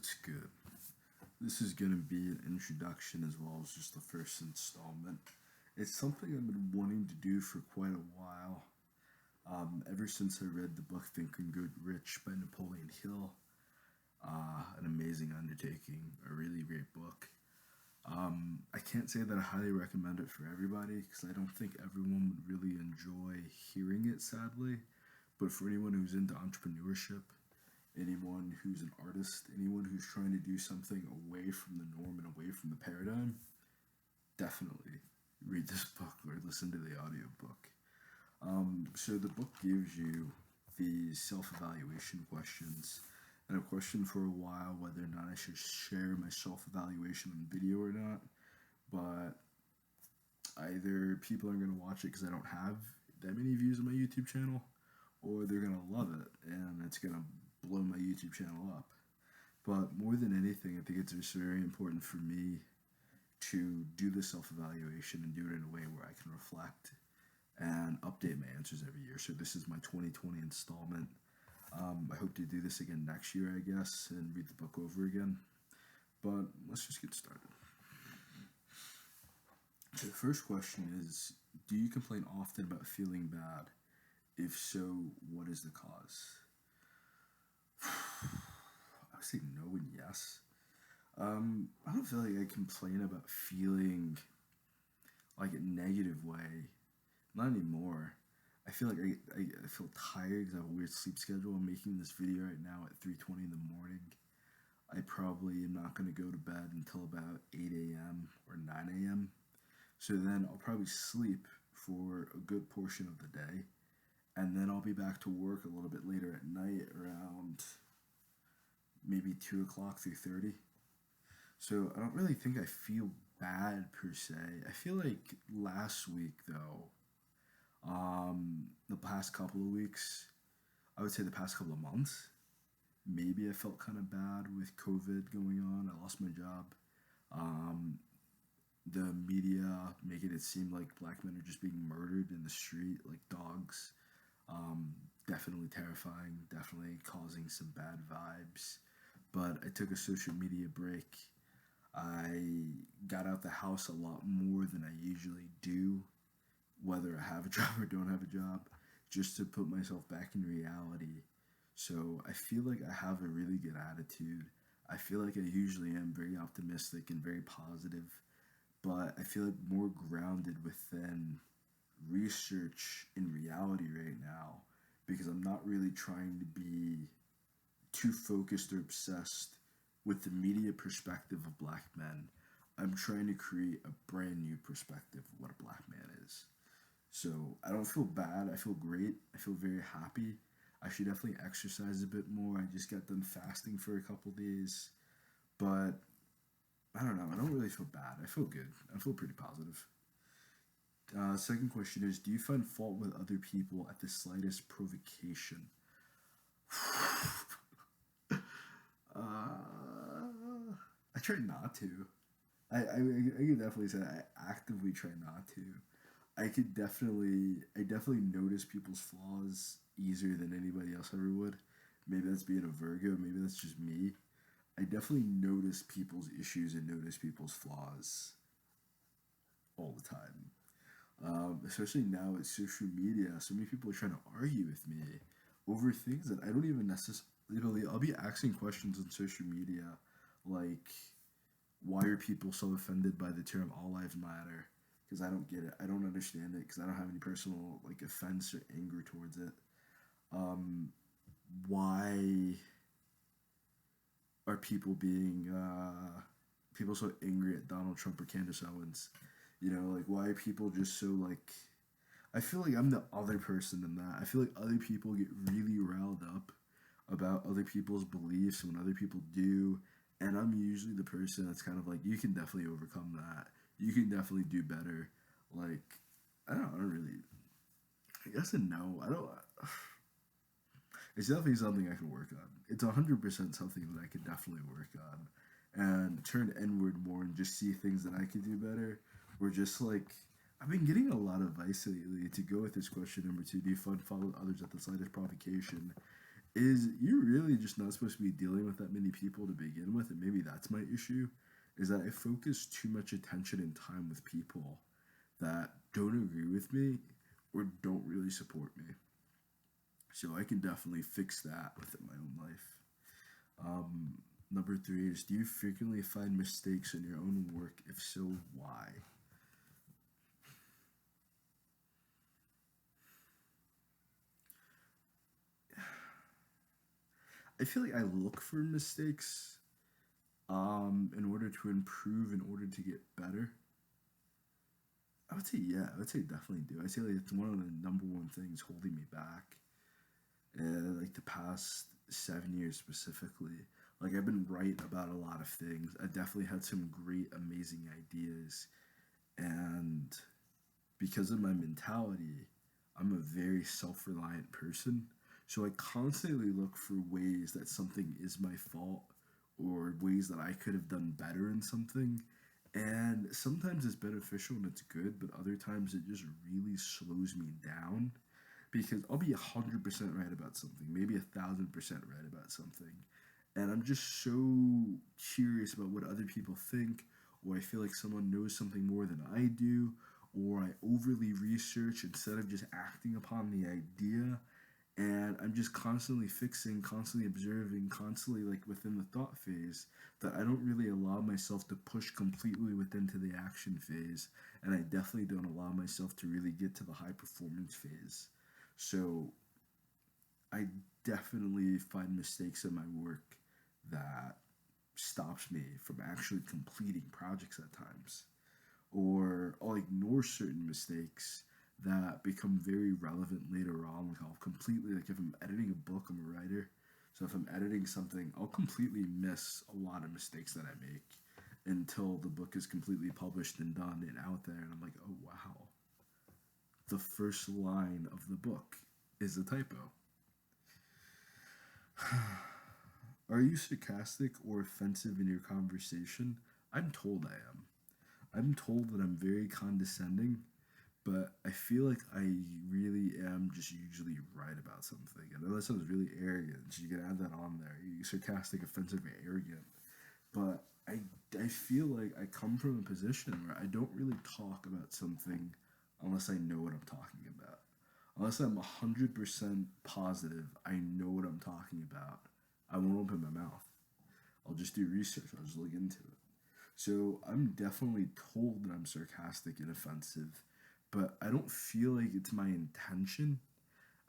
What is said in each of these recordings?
What's good? This is going to be an introduction as well as just the first installment. It's something I've been wanting to do for quite a while. Ever since I read the book Think and Grow Rich by Napoleon Hill. An amazing undertaking, a really great book. I can't say that I highly recommend it for everybody because I don't think everyone would really enjoy hearing it, sadly. But for anyone who's into entrepreneurship, anyone who's an artist, anyone who's trying to do something away from the norm and away from the paradigm, definitely read this book or listen to the audiobook. So the book gives you these self-evaluation questions, and I've questioned for a while whether or not I should share my self-evaluation on video or not, but either people aren't going to watch it because I don't have that many views on my YouTube channel, or they're going to love it and it's going to blow my YouTube channel up. But more than anything, I think it's just very important for me to do the self-evaluation and do it in a way where I can reflect and update my answers every year. So this is my 2020 installment. I hope to do this again next year, I guess, and read the book over again. But let's just get started. So the first question is, do you complain often about feeling bad? If so, what is the cause? I would say no and yes. I don't feel like I complain about feeling like a negative way. Not anymore. I feel like I feel tired because I have a weird sleep schedule. I'm making this video right now at 3:20 in the morning. I probably am not going to go to bed until about 8 a.m. or 9 a.m. So then I'll probably sleep for a good portion of the day. And then I'll be back to work a little bit later at night around maybe 2 o'clock, 3:30. So I don't really think I feel bad per se. I feel like last week though, the past couple of weeks, I would say the past couple of months, maybe I felt kind of bad with COVID going on. I lost my job. The media making it seem like black men are just being murdered in the street like dogs. Definitely terrifying, definitely causing some bad vibes. But I took a social media break. I got out the house a lot more than I usually do, whether I have a job or don't have a job, just to put myself back in reality. So I feel like I have a really good attitude. I feel like I usually am very optimistic and very positive, but I feel like more grounded within research in reality right now because I'm not really trying to be too focused or obsessed with the media perspective of black men. I'm trying to create a brand new perspective of what a black man is. So I don't feel bad. I feel great. I feel very happy. I should definitely exercise a bit more. I just got done fasting for a couple days. But I don't know. I don't really feel bad. I feel good. I feel pretty positive. Second question is, do you find fault with other people at the slightest provocation? I try not to. I could definitely say I actively try not to. I definitely notice people's flaws easier than anybody else ever would. Maybe that's being a Virgo, maybe that's just me. I definitely notice people's issues and notice people's flaws all the time. Especially now with social media, so many people are trying to argue with me over things that I don't even necessarily. I'll be asking questions on social media, like, why are people so offended by the term "all lives matter"? Because I don't get it. I don't understand it. Because I don't have any personal like offense or anger towards it. Why are people so angry at Donald Trump or Candace Owens? You know, like, why are people just so, like... I feel like I'm the other person in that. I feel like other people get really riled up about other people's beliefs and what other people do, and I'm usually the person that's kind of like, you can definitely overcome that. You can definitely do better. Like, I don't really... I guess a no. I don't... It's definitely something I can work on. It's 100% something that I can definitely work on. And turn inward more and just see things that I could do better. Or just like, I've been getting a lot of advice lately to go with this question number 2. Do you find fault with others at the slightest provocation? is you're really just not supposed to be dealing with that many people to begin with, and maybe that's my issue, is that I focus too much attention and time with people that don't agree with me or don't really support me. So I can definitely fix that within my own life. Number three is, do you frequently find mistakes in your own work? If so, why? I feel like I look for mistakes in order to improve, in order to get better. I would say yeah. I would say definitely do. I say like it's one of the number one things holding me back. Like the past 7 years specifically. Like I've been right about a lot of things. I definitely had some great, amazing ideas, and because of my mentality, I'm a very self-reliant person. So I constantly look for ways that something is my fault or ways that I could have done better in something. And sometimes it's beneficial and it's good, but other times it just really slows me down because I'll be 100% right about something, maybe 1,000% right about something. And I'm just so curious about what other people think, or I feel like someone knows something more than I do, or I overly research instead of just acting upon the idea. And I'm just constantly fixing, constantly observing, constantly like within the thought phase that I don't really allow myself to push completely within to the action phase. And I definitely don't allow myself to really get to the high performance phase. So I definitely find mistakes in my work that stops me from actually completing projects at times. Or I'll ignore certain mistakes that become very relevant later on. Like I'll completely, like if I'm editing a book, I'm a writer. So if I'm editing something, I'll completely miss a lot of mistakes that I make until the book is completely published and done and out there. And I'm like, oh wow, the first line of the book is a typo. Are you sarcastic or offensive in your conversation? I'm told I am. I'm told that I'm very condescending, but I feel like I really am just usually right about something. I know that sounds really arrogant, so you can add that on there. You sarcastic, offensive, or arrogant. But I feel like I come from a position where I don't really talk about something unless I know what I'm talking about. Unless I'm 100% positive I know what I'm talking about, I won't open my mouth. I'll just do research. I'll just look into it. So I'm definitely told that I'm sarcastic and offensive, but I don't feel like it's my intention.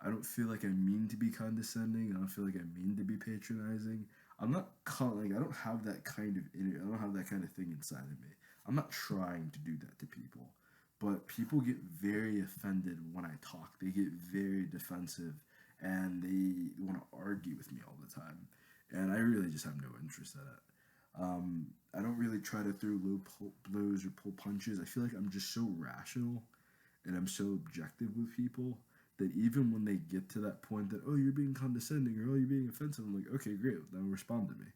I don't feel like I mean to be condescending. I don't feel like I mean to be patronizing. I'm not like I don't have that kind of I don't have that kind of thing inside of me. I'm not trying to do that to people, but people get very offended when I talk. They get very defensive, and they want to argue with me all the time, and I really just have no interest in it. I don't really try to throw blows or pull punches. I feel like I'm just so rational and I'm so objective with people that even when they get to that point that, oh, you're being condescending or oh, you're being offensive, I'm like, okay, great, now respond to me.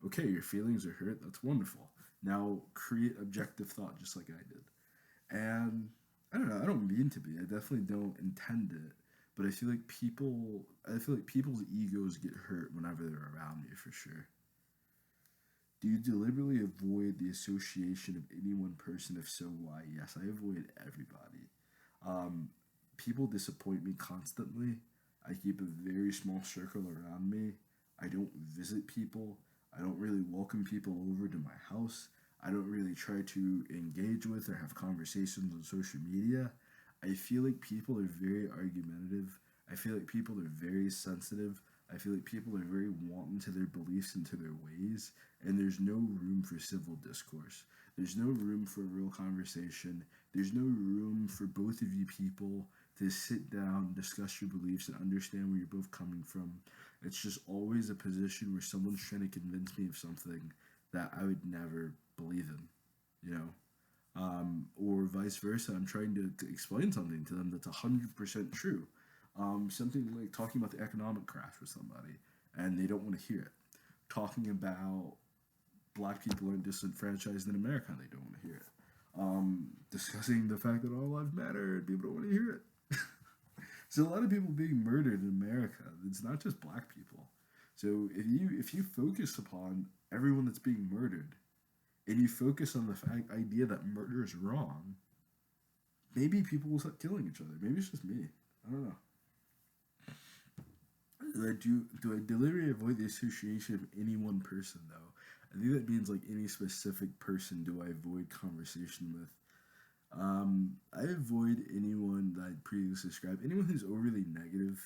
Okay, your feelings are hurt, that's wonderful. Now create objective thought just like I did. And I don't know, I don't mean to be, I definitely don't intend it, but I feel like people's egos get hurt whenever they're around me for sure. Do you deliberately avoid the association of any one person? If so, why? Yes, I avoid everybody. Um, People disappoint me constantly. I keep a very small circle around me. I don't visit people. I don't really welcome people over to my house. I don't really try to engage with or have conversations on social media. I feel like people are very argumentative. I feel like people are very sensitive. I feel like people are very wanting to their beliefs and to their ways, and there's no room for civil discourse. There's no room for a real conversation. There's no room for both of you people to sit down, discuss your beliefs, and understand where you're both coming from. It's just always a position where someone's trying to convince me of something that I would never believe in, you know? Or vice versa. I'm trying to explain something to them that's 100% true. Something like talking about the economic crash with somebody, and they don't want to hear it. Talking about black people are disenfranchised in America, and they don't want to hear it. Discussing the fact that all lives matter, and people don't want to hear it. So a lot of people being murdered in America. It's not just black people. So if you focus upon everyone that's being murdered, and you focus on the idea that murder is wrong, maybe people will stop killing each other. Maybe it's just me. I don't know. Do I deliberately avoid the association of any one person though? I think that means like any specific person do I avoid conversation with. I avoid anyone that I previously described. Anyone who's overly negative.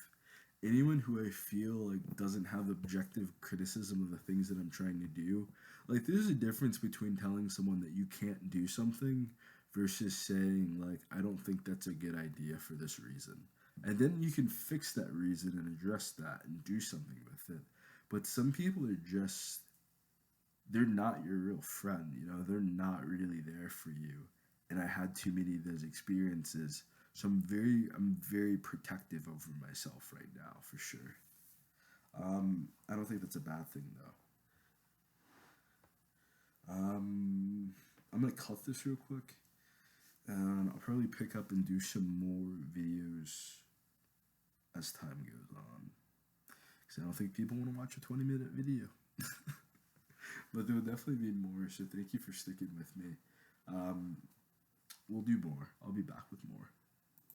Anyone who I feel like doesn't have objective criticism of the things that I'm trying to do. Like there's a difference between telling someone that you can't do something versus saying like I don't think that's a good idea for this reason. And then you can fix that reason and address that and do something with it. But some people are just they're not your real friend, you know, they're not really there for you. And I had too many of those experiences. So I'm very protective over myself right now for sure. I don't think that's a bad thing though. I'm gonna cut this real quick, and I'll probably pick up and do some more videos as time goes on. Because I don't think people want to watch a 20-minute video. But there will definitely be more, so thank you for sticking with me. We'll do more. I'll be back with more.